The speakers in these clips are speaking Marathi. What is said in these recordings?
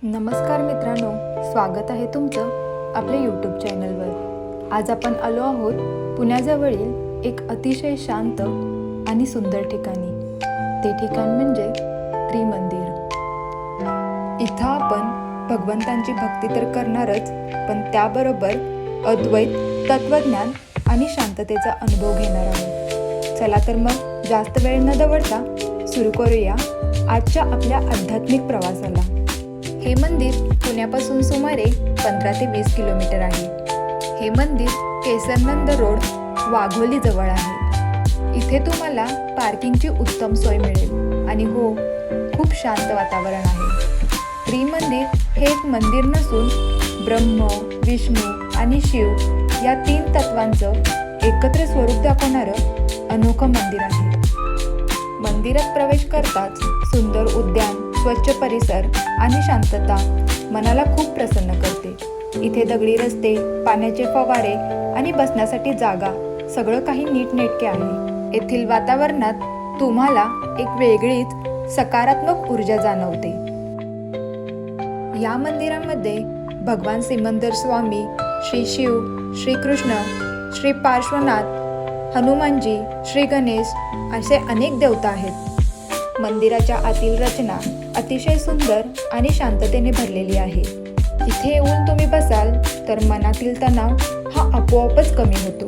नमस्कार मित्रांनो, स्वागत आहे तुमचं आपल्या यूट्यूब चॅनलवर। आज आपण आलो आहोत पुण्याजवळील एक अतिशय शांत आणि सुंदर ठिकाणी। ते ठिकाण म्हणजे त्रिमंदिर। इथं आपण भगवंतांची भक्ती तर करणारच, पण त्याबरोबर अद्वैत तत्वज्ञान आणि शांततेचा अनुभव घेणार आहोत। चला तर मग जास्त वेळ न दवडता सुरू करूया आजच्या आपल्या आध्यात्मिक प्रवासाला। हे मंदिर पुण्यापासून सुमारे 15 ते 20 किलोमीटर आहे। हे मंदिर केसरनंद रोड वाघोली जवळ आहे। इथे तुम्हाला पार्किंगची उत्तम सोय मिळेल आणि हो, खूप शांत वातावरण आहे। त्रिमंदिर हे एक मंदिर नसून ब्रह्म, विष्णू आणि शिव या 3 तत्वांचं एकत्र स्वरूप दाखवणारं अनोखं मंदिर आहे। मंदिरात प्रवेश करताच सुंदर उद्यान, स्वच्छ परिसर आणि शांतता मनाला खूप प्रसन्न करते। इथे दगडी रस्ते, पाण्याचे फवारे आणि बसण्यासाठी जागा सगळं काही नीटनेटके आहे। येथील वातावरणात तुम्हाला एक वेगळीच सकारात्मक ऊर्जा जाणवते। या मंदिरामध्ये भगवान सिमंदर स्वामी, श्री शिव, श्री कृष्ण, श्री पार्श्वनाथ, हनुमानजी, श्री गणेश असे अनेक देवता आहेत। मंदिराच्या आतील रचना अतिशय सुंदर आणि शांततेने भरलेली आहे। इथे येऊन तुम्ही बसाल तर मनातील तणाव हा आपोआपच कमी होतो।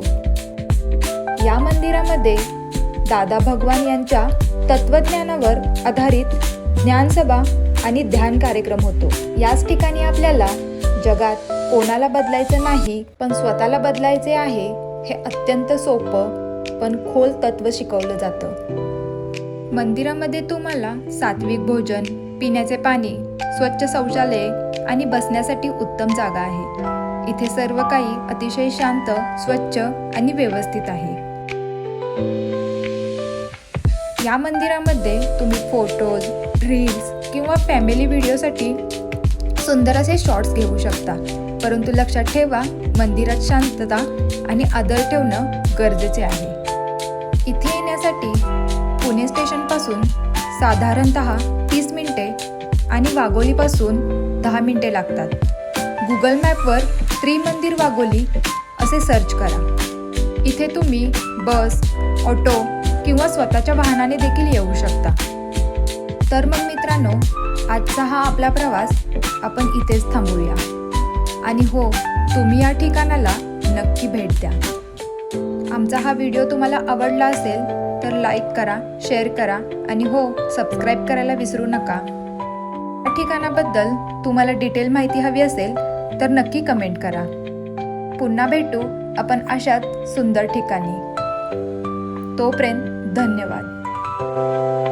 या मंदिरामध्ये दादा भगवान यांच्या तत्वज्ञानावर आधारित ज्ञानसभा आणि ध्यान कार्यक्रम होतो। याच ठिकाणी आपल्याला जगात कोणाला बदलायचं नाही, पण स्वतःला बदलायचे आहे हे अत्यंत सोपं पण खोल तत्व शिकवलं जातं। मंदिरामध्ये तुम्हाला सात्विक भोजन, पिण्याचे पाणी, स्वच्छ शौचालये आणि बसण्यासाठी उत्तम जागा आहे। इथे सर्व काही अतिशय शांत, स्वच्छ आणि व्यवस्थित आहे। या मंदिरामध्ये तुम्ही फोटोज, रील्स किंवा फॅमिली व्हिडिओसाठी सुंदर असे शॉट्स घेऊ शकता, परंतु लक्षात ठेवा, मंदिरात शांतता आणि आदर ठेवणं गरजेचे आहे। इथे येण्यासाठी पुणे स्टेशनपासून साधारणतः 30 मिनिटे आणि वाघोलीपासून 10 मिनिटे लागतात। गुगल मॅपवर त्रिमंदिर वाघोली असे सर्च करा। इथे तुम्ही बस, ऑटो किंवा स्वतःच्या वाहनाने देखील येऊ शकता। तर मग मित्रांनो, आजचा हा आपला प्रवास आपण इथेच थांबूया। आणि हो, तुम्ही या ठिकाणाला नक्की भेट द्या। आमचा हा व्हिडिओ तुम्हाला आवडला असेल तर लाईक करा, शेअर करा आणि हो, सबस्क्राईब करायला विसरू नका। या ठिकाणाबद्दल तुम्हाला डिटेल माहिती हवी असेल तर नक्की कमेंट करा। पुन्हा भेटू आपण अशाच सुंदर ठिकाणी। तोपर्यंत धन्यवाद।